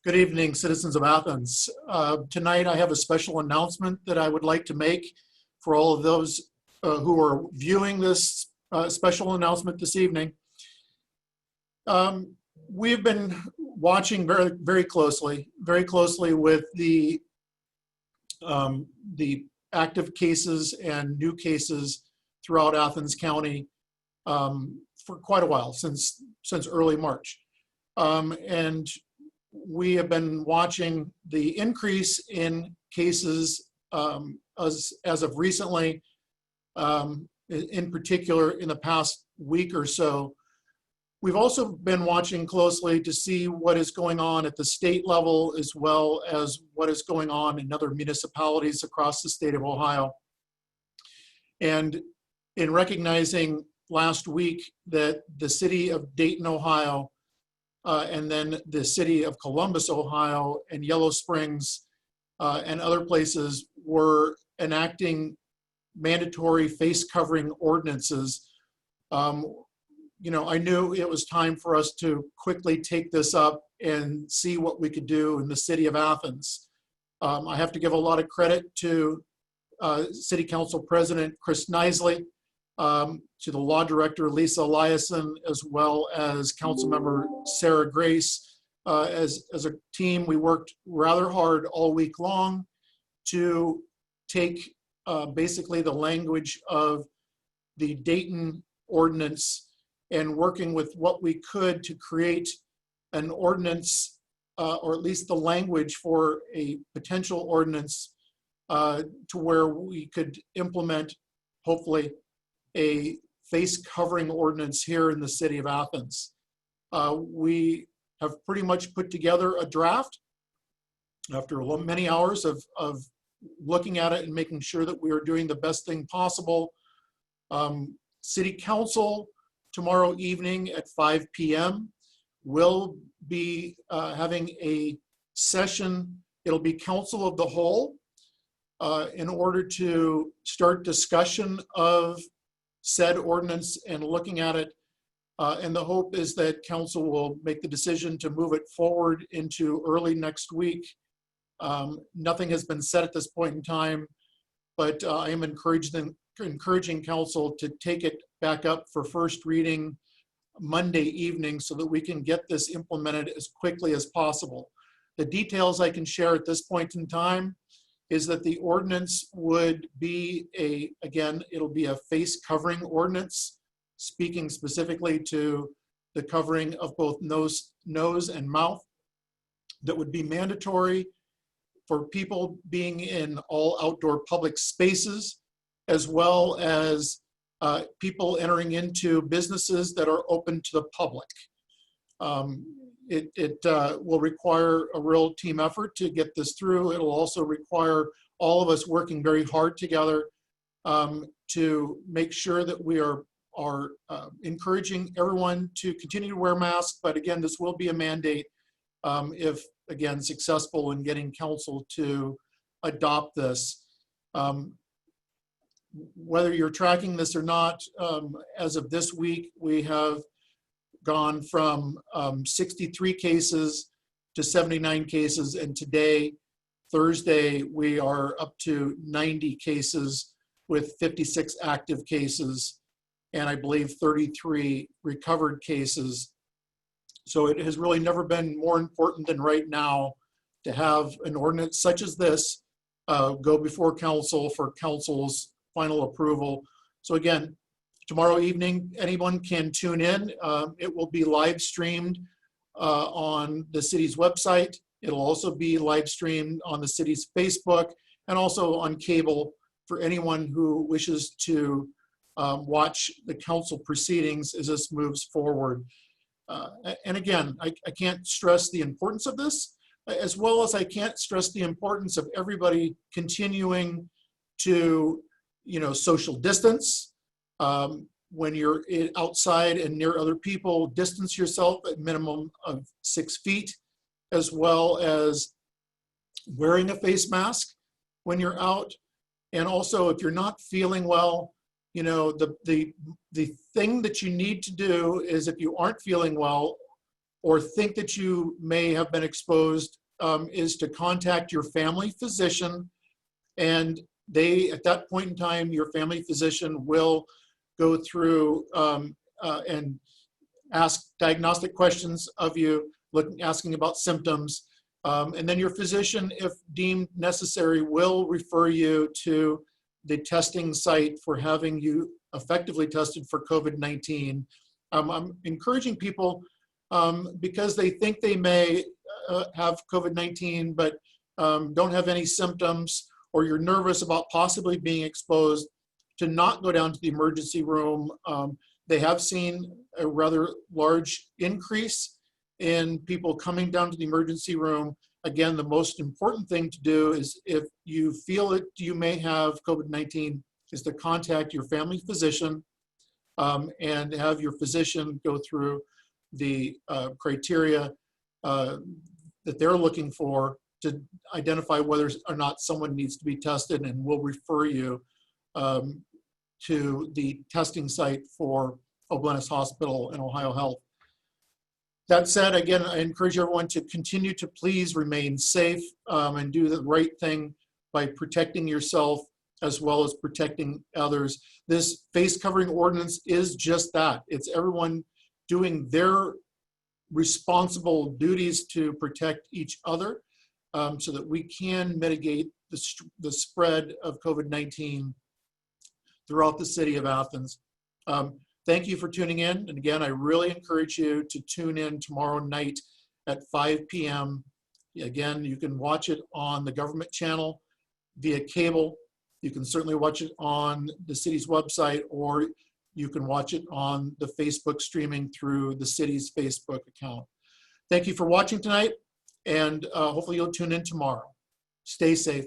Good evening, citizens of Athens. Tonight I have a special announcement that I would like to make for all of those who are viewing this special announcement this evening. We've been watching very closely with the active cases and new cases throughout Athens County for quite a while, since early March. And we have been watching the increase in cases as of recently, in particular in the past week or so. We've also been watching closely to see what is going on at the state level, as well as what is going on in other municipalities across the state of Ohio. And in recognizing last week that the city of Dayton, Ohio, and then the city of Columbus, Ohio, and Yellow Springs, and other places were enacting mandatory face covering ordinances. I knew it was time for us to quickly take this up and see what we could do in the city of Athens. I have to give a lot of credit to City Council President Chris Nisley, to the Law Director Lisa Eliason, as well as Councilmember Sarah Grace. As a team, we worked rather hard all week long to take basically the language of the Dayton ordinance and working with what we could to create an ordinance, or at least the language for a potential ordinance to where we could implement, hopefully, a face covering ordinance here in the city of Athens. We have pretty much put together a draft after many hours of looking at it and making sure that we are doing the best thing possible. City Council tomorrow evening at 5 p.m. will be having a session. It'll be Council of the Whole in order to start discussion of said ordinance and looking at it. And the hope is that council will make the decision to move it forward into early next week. Nothing has been said at this point in time, but I am encouraging council to take it back up for first reading Monday evening so that we can get this implemented as quickly as possible. The details I can share at this point in time is that the ordinance would be it'll be a face covering ordinance, speaking specifically to the covering of both nose and mouth, that would be mandatory for people being in all outdoor public spaces, as well as people entering into businesses that are open to the public. It will require a real team effort to get this through. It'll also require all of us working very hard together to make sure that we are encouraging everyone to continue to wear masks. But again, this will be a mandate if, again, successful in getting council to adopt this. Whether you're tracking this or not, as of this week, we have gone from 63 cases to 79 cases, and today, Thursday, we are up to 90 cases with 56 active cases, and I believe 33 recovered cases. So it has really never been more important than right now to have an ordinance such as this go before council for council's final approval. So again, tomorrow evening, anyone can tune in. It will be live streamed on the city's website. It'll also be live streamed on the city's Facebook and also on cable for anyone who wishes to watch the council proceedings as this moves forward. And again, I can't stress the importance of this, as well as I can't stress the importance of everybody continuing to, social distance. When you're outside and near other people, distance yourself at minimum of 6 feet, as well as wearing a face mask when you're out. And also, if you're not feeling well, the thing that you need to do is, if you aren't feeling well, or think that you may have been exposed is to contact your family physician, and they, at that point in time, your family physician will go through and ask diagnostic questions of you, asking about symptoms. And then your physician, if deemed necessary, will refer you to the testing site for having you effectively tested for COVID-19. I'm encouraging people, because they think they may have COVID-19 but don't have any symptoms, or you're nervous about possibly being exposed, to not go down to the emergency room. They have seen a rather large increase in people coming down to the emergency room. Again, the most important thing to do is, if you feel that you may have COVID-19, is to contact your family physician and have your physician go through the criteria that they're looking for to identify whether or not someone needs to be tested, and will refer you to the testing site for Oblenus Hospital and Ohio Health. That said, again, I encourage everyone to continue to please remain safe and do the right thing by protecting yourself as well as protecting others. This face covering ordinance is just that. It's everyone doing their responsible duties to protect each other so that we can mitigate the spread of COVID-19 throughout the city of Athens. Thank you for tuning in. And again, I really encourage you to tune in tomorrow night at 5 p.m. Again, you can watch it on the government channel via cable. You can certainly watch it on the city's website, or you can watch it on the Facebook streaming through the city's Facebook account. Thank you for watching tonight, and hopefully you'll tune in tomorrow. Stay safe.